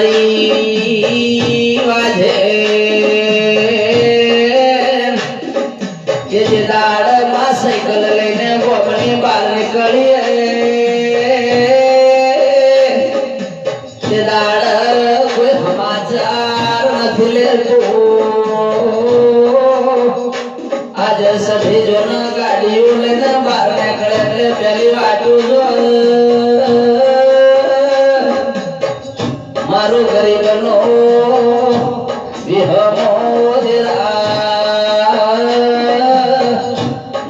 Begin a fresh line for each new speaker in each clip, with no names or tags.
મરી વાજે કે દાડમાં સાયકલ લઈને ગોમની બહાર નીકળીએ તે દાડ કોઈ સમાચાર નથી લેતો આજે સભી જોન ગાડીઓ લઈને બહાર નીકળે એટલે પેલી વાટું જો મારું ગરીબનો વિહમો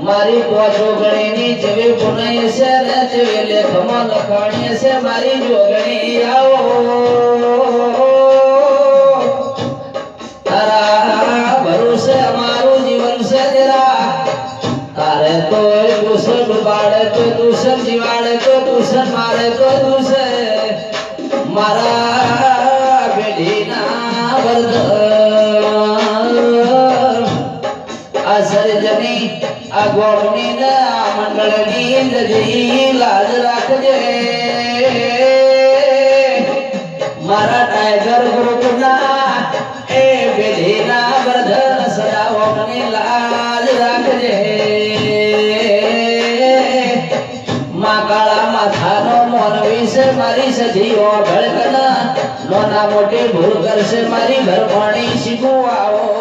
મારી જોગણીની જેવી પુનઈ છે ને તેવી લેખમાં લખાણી છે મારી જોગણી આવો તારા ભરોસે અમારું જીવન છે તેરા તારે તો દૂષણ ડૂબાડે તો દૂષણ જીવાડે તો દૂષણ મારે તો દૂષણ મારા પેઢીના વર્ધન આ સર્જની આ ગોળની ને આ મંડળની નજી લાજ રાખજે મારા ટાઈગર ગ્રુપના એ પેઢીના વર્ધન સદાઓની લાજ રાખજે માં કાળા માથાનો મોરવી છે મારી સજીઓ ભડકના નોના મોટી ભૂલ કરશે મારી ઘરવાણી શીખવું આવો